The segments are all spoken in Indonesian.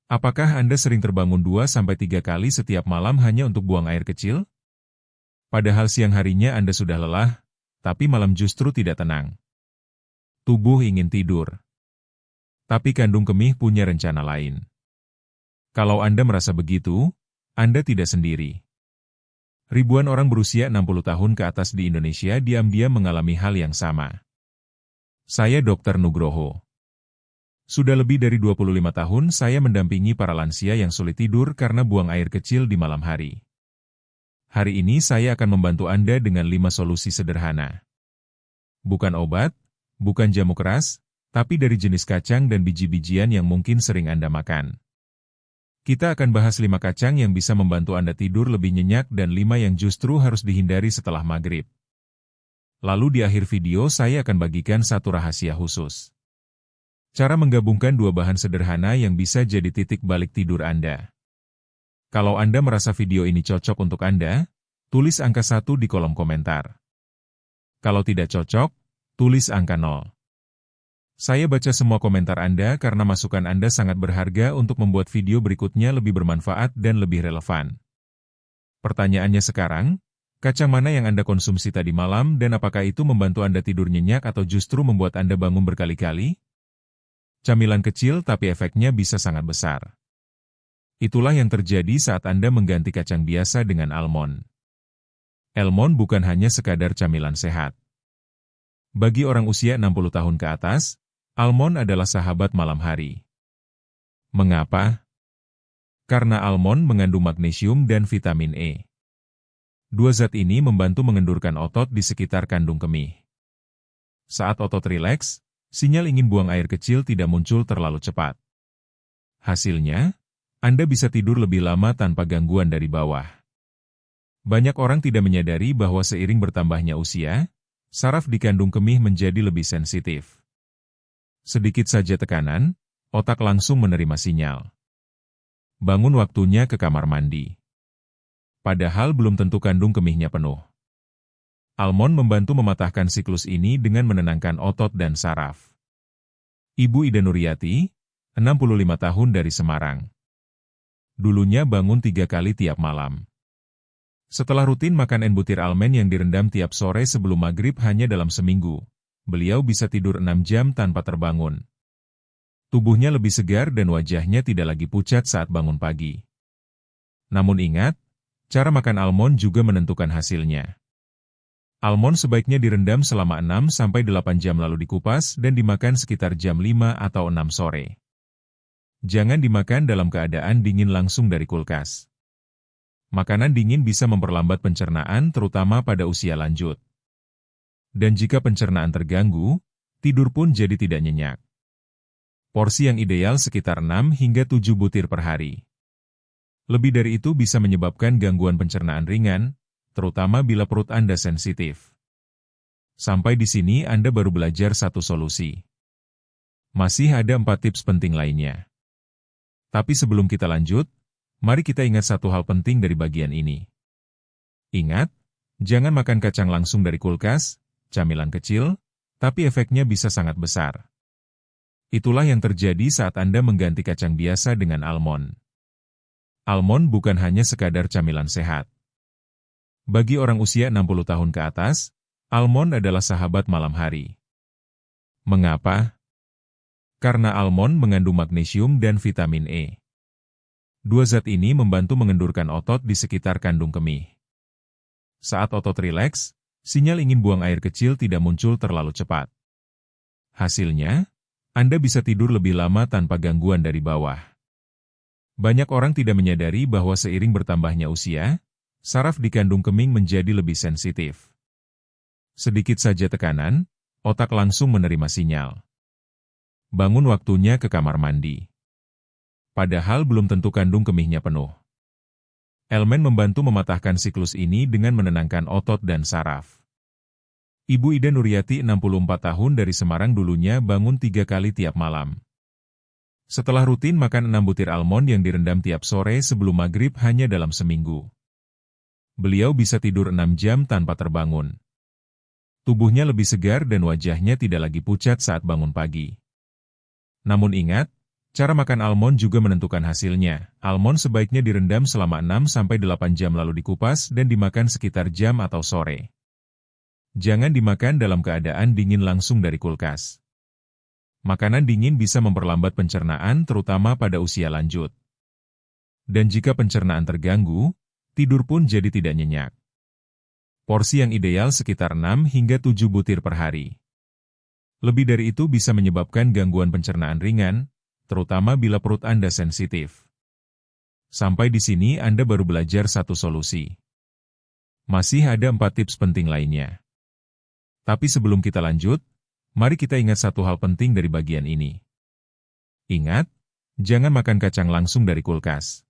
Apakah Anda sering terbangun 2-3 kali setiap malam hanya untuk buang air kecil? Padahal siang harinya Anda sudah lelah, tapi malam justru tidak tenang. Tubuh ingin tidur. Tapi kandung kemih punya rencana lain. Kalau Anda merasa begitu, Anda tidak sendiri. Ribuan orang berusia 60 tahun ke atas di Indonesia diam-diam mengalami hal yang sama. Saya Dr. Nugroho. Sudah lebih dari 25 tahun saya mendampingi para lansia yang sulit tidur karena buang air kecil di malam hari. Hari ini saya akan membantu Anda dengan 5 solusi sederhana. Bukan obat, bukan jamu keras, tapi dari jenis kacang dan biji-bijian yang mungkin sering Anda makan. Kita akan bahas 5 kacang yang bisa membantu Anda tidur lebih nyenyak dan 5 yang justru harus dihindari setelah maghrib. Lalu di akhir video saya akan bagikan satu rahasia khusus. Cara menggabungkan 2 bahan sederhana yang bisa jadi titik balik tidur Anda. Kalau Anda merasa video ini cocok untuk Anda, tulis angka 1 di kolom komentar. Kalau tidak cocok, tulis angka 0. Saya baca semua komentar Anda karena masukan Anda sangat berharga untuk membuat video berikutnya lebih bermanfaat dan lebih relevan. Pertanyaannya sekarang, kacang mana yang Anda konsumsi tadi malam dan apakah itu membantu Anda tidur nyenyak atau justru membuat Anda bangun berkali-kali? Camilan kecil tapi efeknya bisa sangat besar. Itulah yang terjadi saat Anda mengganti kacang biasa dengan almond. Almond bukan hanya sekadar camilan sehat. Bagi orang usia 60 tahun ke atas, almond adalah sahabat malam hari. Mengapa? Karena almond mengandung magnesium dan vitamin E. 2 zat ini membantu mengendurkan otot di sekitar kandung kemih. Saat otot rileks, sinyal ingin buang air kecil tidak muncul terlalu cepat. Hasilnya, Anda bisa tidur lebih lama tanpa gangguan dari bawah. Banyak orang tidak menyadari bahwa seiring bertambahnya usia, saraf di kandung kemih menjadi lebih sensitif. Sedikit saja tekanan, otak langsung menerima sinyal. Bangun waktunya ke kamar mandi. Padahal belum tentu kandung kemihnya penuh. Almond membantu mematahkan siklus ini dengan menenangkan otot dan saraf. Ibu Ida Nuriati, 65 tahun dari Semarang. Dulunya bangun 3 kali tiap malam. Setelah rutin makan butir almond yang direndam tiap sore sebelum maghrib hanya dalam seminggu, beliau bisa tidur 6 jam tanpa terbangun. Tubuhnya lebih segar dan wajahnya tidak lagi pucat saat bangun pagi. Namun ingat, cara makan almond juga menentukan hasilnya. Almond sebaiknya direndam selama 6-8 jam lalu dikupas dan dimakan sekitar jam 5 atau 6 sore. Jangan dimakan dalam keadaan dingin langsung dari kulkas. Makanan dingin bisa memperlambat pencernaan terutama pada usia lanjut. Dan jika pencernaan terganggu, tidur pun jadi tidak nyenyak. Porsi yang ideal sekitar 6 hingga 7 butir per hari. Lebih dari itu bisa menyebabkan gangguan pencernaan ringan, terutama bila perut Anda sensitif. Sampai di sini Anda baru belajar 1 solusi. Masih ada 4 tips penting lainnya. Tapi sebelum kita lanjut, mari kita ingat satu hal penting dari bagian ini. Ingat, jangan makan kacang langsung dari kulkas, camilan kecil, tapi efeknya bisa sangat besar. Itulah yang terjadi saat Anda mengganti kacang biasa dengan almond. Almond bukan hanya sekadar camilan sehat. Bagi orang usia 60 tahun ke atas, almond adalah sahabat malam hari. Mengapa? Karena almond mengandung magnesium dan vitamin E. 2 zat ini membantu mengendurkan otot di sekitar kandung kemih. Saat otot rileks, sinyal ingin buang air kecil tidak muncul terlalu cepat. Hasilnya, Anda bisa tidur lebih lama tanpa gangguan dari bawah. Banyak orang tidak menyadari bahwa seiring bertambahnya usia, saraf di kandung kemih menjadi lebih sensitif. Sedikit saja tekanan, otak langsung menerima sinyal. Bangun waktunya ke kamar mandi. Padahal belum tentu kandung kemihnya penuh. Almond membantu mematahkan siklus ini dengan menenangkan otot dan saraf. Ibu Ida Nuriati 64 tahun dari Semarang dulunya bangun 3 kali tiap malam. Setelah rutin makan 6 butir almond yang direndam tiap sore sebelum maghrib hanya dalam seminggu. Beliau bisa tidur 6 jam tanpa terbangun. Tubuhnya lebih segar dan wajahnya tidak lagi pucat saat bangun pagi. Namun ingat, Cara makan almond juga menentukan hasilnya. Almond sebaiknya direndam selama 6-8 jam lalu dikupas dan dimakan sekitar jam atau sore. Jangan dimakan dalam keadaan dingin langsung dari kulkas. Makanan dingin bisa memperlambat pencernaan terutama pada usia lanjut. Dan jika pencernaan terganggu, tidur pun jadi tidak nyenyak. Porsi yang ideal sekitar 6 hingga 7 butir per hari. Lebih dari itu bisa menyebabkan gangguan pencernaan ringan, terutama bila perut Anda sensitif. Sampai di sini Anda baru belajar satu solusi. Masih ada 4 tips penting lainnya. Tapi sebelum kita lanjut, mari kita ingat satu hal penting dari bagian ini. Ingat, jangan makan kacang langsung dari kulkas.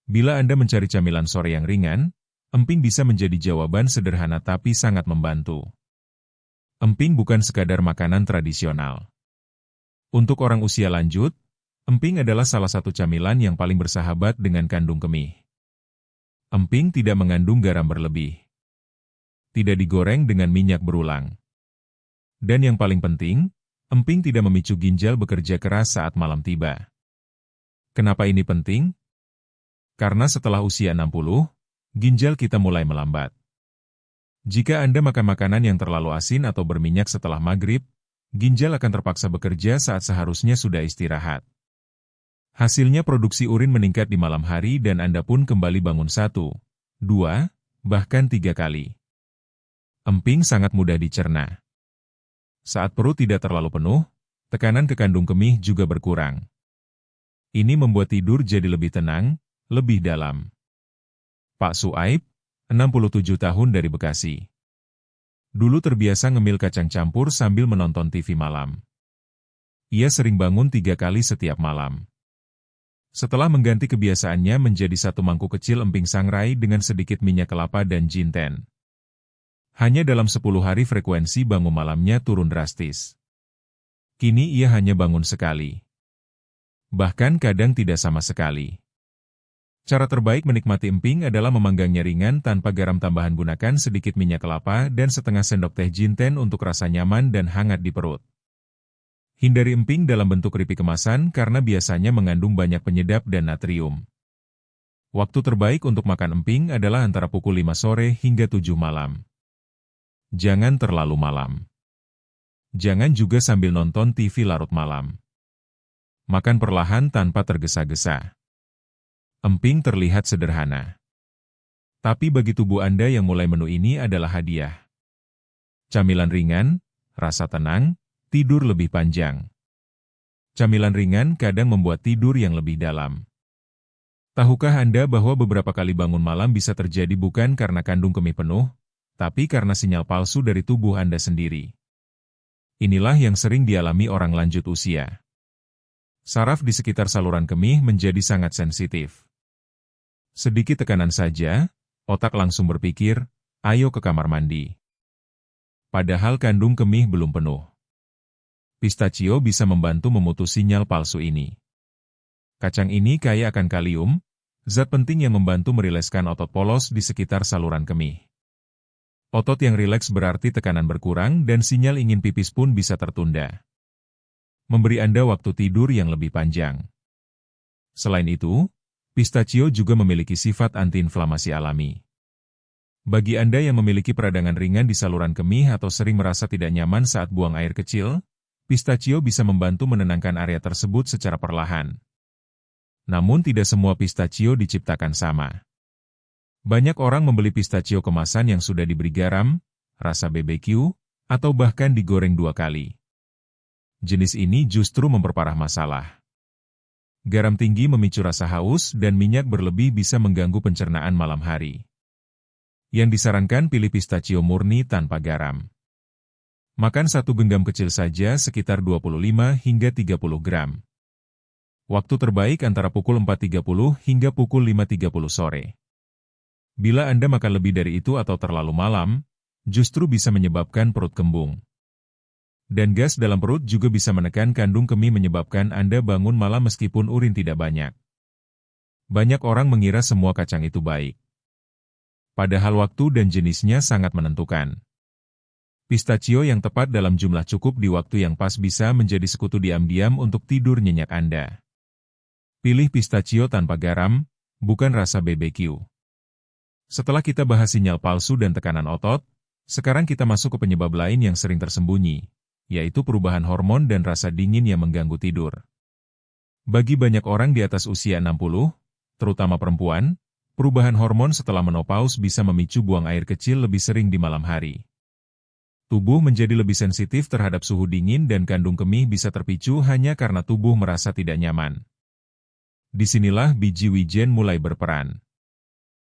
Bila Anda mencari camilan sore yang ringan, emping bisa menjadi jawaban sederhana tapi sangat membantu. Emping bukan sekadar makanan tradisional. Untuk orang usia lanjut, emping adalah salah satu camilan yang paling bersahabat dengan kandung kemih. Emping tidak mengandung garam berlebih. Tidak digoreng dengan minyak berulang. Dan yang paling penting, emping tidak memicu ginjal bekerja keras saat malam tiba. Kenapa ini penting? Karena setelah usia 60, ginjal kita mulai melambat. Jika Anda makan makanan yang terlalu asin atau berminyak setelah maghrib, ginjal akan terpaksa bekerja saat seharusnya sudah istirahat. Hasilnya produksi urin meningkat di malam hari dan Anda pun kembali bangun 1, 2, bahkan 3 kali. Emping sangat mudah dicerna. Saat perut tidak terlalu penuh, tekanan ke kandung kemih juga berkurang. Ini membuat tidur jadi lebih tenang, lebih dalam. Pak Suaib, 67 tahun dari Bekasi. Dulu terbiasa ngemil kacang campur sambil menonton TV malam. Ia sering bangun 3 kali setiap malam. Setelah mengganti kebiasaannya menjadi 1 mangkuk kecil emping sangrai dengan sedikit minyak kelapa dan jinten. Hanya dalam 10 hari frekuensi bangun malamnya turun drastis. Kini ia hanya bangun sekali. Bahkan kadang tidak sama sekali. Cara terbaik menikmati emping adalah memanggangnya ringan tanpa garam tambahan, gunakan sedikit minyak kelapa dan setengah sendok teh jinten untuk rasa nyaman dan hangat di perut. Hindari emping dalam bentuk keripik kemasan karena biasanya mengandung banyak penyedap dan natrium. Waktu terbaik untuk makan emping adalah antara pukul 5 sore hingga 7 malam. Jangan terlalu malam. Jangan juga sambil nonton TV larut malam. Makan perlahan tanpa tergesa-gesa. Emping terlihat sederhana. Tapi bagi tubuh Anda yang mulai menu ini adalah hadiah. Camilan ringan, rasa tenang, tidur lebih panjang. Camilan ringan kadang membuat tidur yang lebih dalam. Tahukah Anda bahwa beberapa kali bangun malam bisa terjadi bukan karena kandung kemih penuh, tapi karena sinyal palsu dari tubuh Anda sendiri? Inilah yang sering dialami orang lanjut usia. Saraf di sekitar saluran kemih menjadi sangat sensitif. Sedikit tekanan saja, otak langsung berpikir, ayo ke kamar mandi. Padahal kandung kemih belum penuh. Pistachio bisa membantu memutus sinyal palsu ini. Kacang ini kaya akan kalium, zat penting yang membantu merilekskan otot polos di sekitar saluran kemih. Otot yang rileks berarti tekanan berkurang dan sinyal ingin pipis pun bisa tertunda. Memberi Anda waktu tidur yang lebih panjang. Selain itu, pistachio juga memiliki sifat antiinflamasi alami. Bagi Anda yang memiliki peradangan ringan di saluran kemih atau sering merasa tidak nyaman saat buang air kecil, pistachio bisa membantu menenangkan area tersebut secara perlahan. Namun tidak semua pistachio diciptakan sama. Banyak orang membeli pistachio kemasan yang sudah diberi garam, rasa BBQ, atau bahkan digoreng 2 kali. Jenis ini justru memperparah masalah. Garam tinggi memicu rasa haus dan minyak berlebih bisa mengganggu pencernaan malam hari. Yang disarankan pilih pistachio murni tanpa garam. Makan 1 genggam kecil saja sekitar 25 hingga 30 gram. Waktu terbaik antara pukul 4.30 hingga pukul 5.30 sore. Bila Anda makan lebih dari itu atau terlalu malam, justru bisa menyebabkan perut kembung. Dan gas dalam perut juga bisa menekan kandung kemih menyebabkan Anda bangun malam meskipun urin tidak banyak. Banyak orang mengira semua kacang itu baik. Padahal waktu dan jenisnya sangat menentukan. Pistachio yang tepat dalam jumlah cukup di waktu yang pas bisa menjadi sekutu diam-diam untuk tidur nyenyak Anda. Pilih pistachio tanpa garam, bukan rasa BBQ. Setelah kita bahas sinyal palsu dan tekanan otot, sekarang kita masuk ke penyebab lain yang sering tersembunyi, yaitu perubahan hormon dan rasa dingin yang mengganggu tidur. Bagi banyak orang di atas usia 60, terutama perempuan, perubahan hormon setelah menopause bisa memicu buang air kecil lebih sering di malam hari. Tubuh menjadi lebih sensitif terhadap suhu dingin dan kandung kemih bisa terpicu hanya karena tubuh merasa tidak nyaman. Disinilah biji wijen mulai berperan.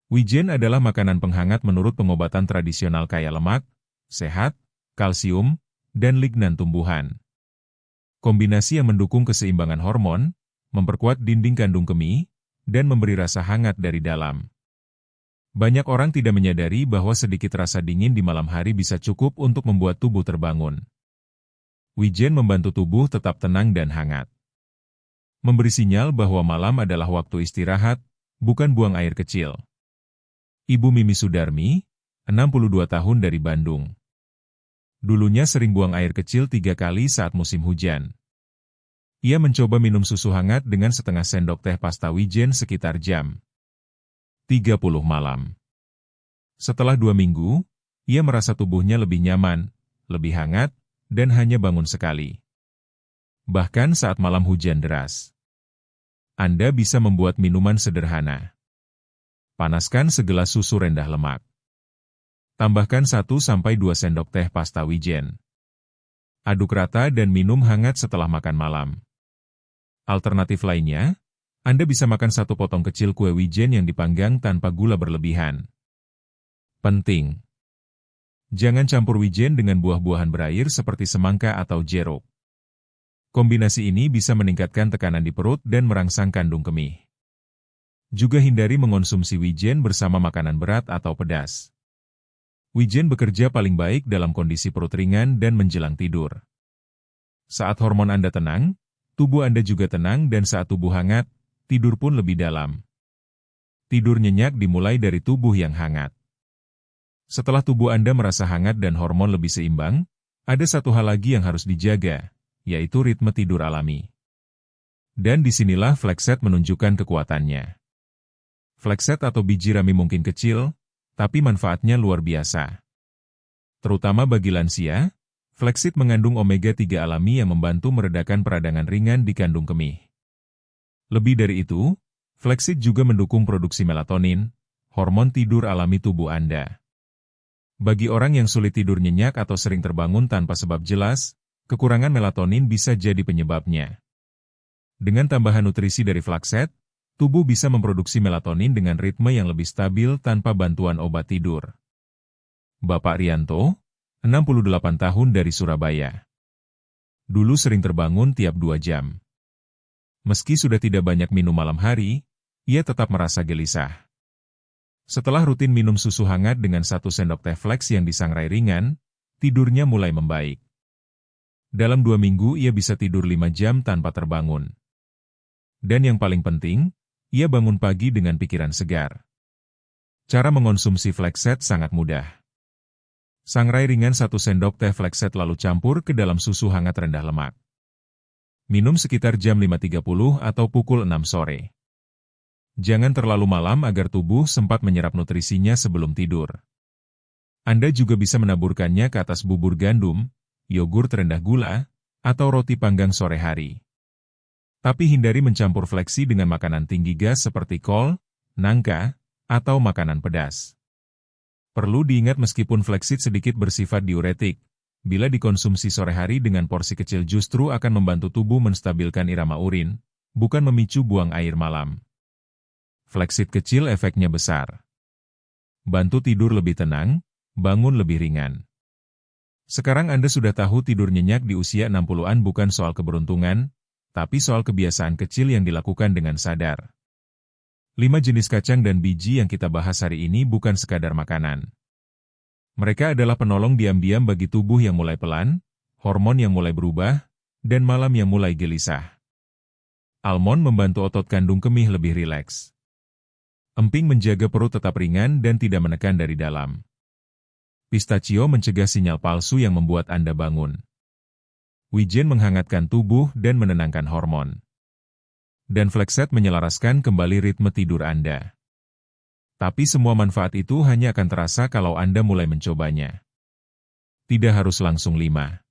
Wijen adalah makanan penghangat menurut pengobatan tradisional kaya lemak, sehat, kalsium, dan lignan tumbuhan. Kombinasi yang mendukung keseimbangan hormon, memperkuat dinding kandung kemih, dan memberi rasa hangat dari dalam. Banyak orang tidak menyadari bahwa sedikit rasa dingin di malam hari bisa cukup untuk membuat tubuh terbangun. Wijen membantu tubuh tetap tenang dan hangat. Memberi sinyal bahwa malam adalah waktu istirahat, bukan buang air kecil. Ibu Mimi Sudarmi, 62 tahun dari Bandung. Dulunya sering buang air kecil 3 kali saat musim hujan. Ia mencoba minum susu hangat dengan setengah sendok teh pasta wijen sekitar jam 30 malam. Setelah 2 minggu, ia merasa tubuhnya lebih nyaman, lebih hangat, dan hanya bangun sekali. Bahkan saat malam hujan deras. Anda bisa membuat minuman sederhana. Panaskan segelas susu rendah lemak. Tambahkan 1-2 sendok teh pasta wijen. Aduk rata dan minum hangat setelah makan malam. Alternatif lainnya, Anda bisa makan 1 potong kecil kue wijen yang dipanggang tanpa gula berlebihan. Penting. Jangan campur wijen dengan buah-buahan berair seperti semangka atau jeruk. Kombinasi ini bisa meningkatkan tekanan di perut dan merangsang kandung kemih. Juga hindari mengonsumsi wijen bersama makanan berat atau pedas. Wijen bekerja paling baik dalam kondisi perut ringan dan menjelang tidur. Saat hormon Anda tenang, tubuh Anda juga tenang dan saat tubuh hangat, tidur pun lebih dalam. Tidur nyenyak dimulai dari tubuh yang hangat. Setelah tubuh Anda merasa hangat dan hormon lebih seimbang, ada satu hal lagi yang harus dijaga, yaitu ritme tidur alami. Dan disinilah Flexet menunjukkan kekuatannya. Flexet atau biji rami mungkin kecil, tapi manfaatnya luar biasa. Terutama bagi lansia, Flexit mengandung omega-3 alami yang membantu meredakan peradangan ringan di kandung kemih. Lebih dari itu, Flexit juga mendukung produksi melatonin, hormon tidur alami tubuh Anda. Bagi orang yang sulit tidur nyenyak atau sering terbangun tanpa sebab jelas, kekurangan melatonin bisa jadi penyebabnya. Dengan tambahan nutrisi dari Flexet, tubuh bisa memproduksi melatonin dengan ritme yang lebih stabil tanpa bantuan obat tidur. Bapak Rianto, 68 tahun dari Surabaya. Dulu sering terbangun tiap 2 jam. Meski sudah tidak banyak minum malam hari, ia tetap merasa gelisah. Setelah rutin minum susu hangat dengan 1 sendok teh Flex yang disangrai ringan, tidurnya mulai membaik. Dalam 2 minggu ia bisa tidur 5 jam tanpa terbangun. Dan yang paling penting, ia bangun pagi dengan pikiran segar. Cara mengonsumsi Flexet sangat mudah. Sangrai ringan 1 sendok teh Flexet lalu campur ke dalam susu hangat rendah lemak. Minum sekitar jam 5.30 atau pukul 6 sore. Jangan terlalu malam agar tubuh sempat menyerap nutrisinya sebelum tidur. Anda juga bisa menaburkannya ke atas bubur gandum, yogurt rendah gula, atau roti panggang sore hari. Tapi hindari mencampur fleksi dengan makanan tinggi gas seperti kol, nangka, atau makanan pedas. Perlu diingat meskipun fleksit sedikit bersifat diuretik, bila dikonsumsi sore hari dengan porsi kecil justru akan membantu tubuh menstabilkan irama urin, bukan memicu buang air malam. Fleksit kecil efeknya besar. Bantu tidur lebih tenang, bangun lebih ringan. Sekarang Anda sudah tahu tidur nyenyak di usia 60-an bukan soal keberuntungan, tapi soal kebiasaan kecil yang dilakukan dengan sadar. 5 jenis kacang dan biji yang kita bahas hari ini bukan sekadar makanan. Mereka adalah penolong diam-diam bagi tubuh yang mulai pelan, hormon yang mulai berubah, dan malam yang mulai gelisah. Almond membantu otot kandung kemih lebih rileks. Emping menjaga perut tetap ringan dan tidak menekan dari dalam. Pistachio mencegah sinyal palsu yang membuat Anda bangun. Wijen menghangatkan tubuh dan menenangkan hormon. Dan Flaxseed menyelaraskan kembali ritme tidur Anda. Tapi semua manfaat itu hanya akan terasa kalau Anda mulai mencobanya. Tidak harus langsung 5.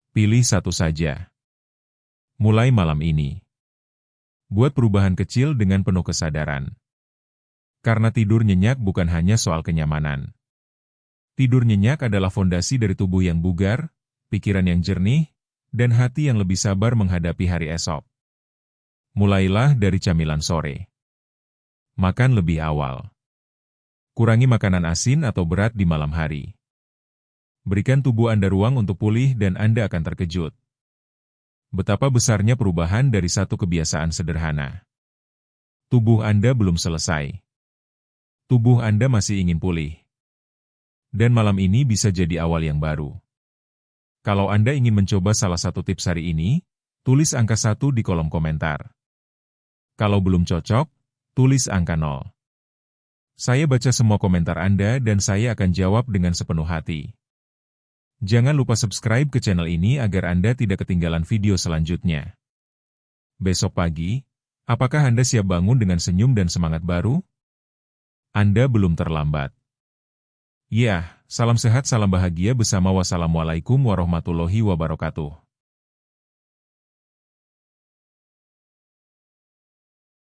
Pilih satu saja. Mulai malam ini. Buat perubahan kecil dengan penuh kesadaran. Karena tidur nyenyak bukan hanya soal kenyamanan. Tidur nyenyak adalah fondasi dari tubuh yang bugar, pikiran yang jernih, dan hati yang lebih sabar menghadapi hari esok. Mulailah dari camilan sore. Makan lebih awal. Kurangi makanan asin atau berat di malam hari. Berikan tubuh Anda ruang untuk pulih dan Anda akan terkejut. Betapa besarnya perubahan dari satu kebiasaan sederhana. Tubuh Anda belum selesai. Tubuh Anda masih ingin pulih. Dan malam ini bisa jadi awal yang baru. Kalau Anda ingin mencoba salah satu tips hari ini, tulis angka 1 di kolom komentar. Kalau belum cocok, tulis angka 0. Saya baca semua komentar Anda dan saya akan jawab dengan sepenuh hati. Jangan lupa subscribe ke channel ini agar Anda tidak ketinggalan video selanjutnya. Besok pagi, apakah Anda siap bangun dengan senyum dan semangat baru? Anda belum terlambat. Ya, salam sehat, salam bahagia bersama. Wassalamualaikum warahmatullahi wabarakatuh.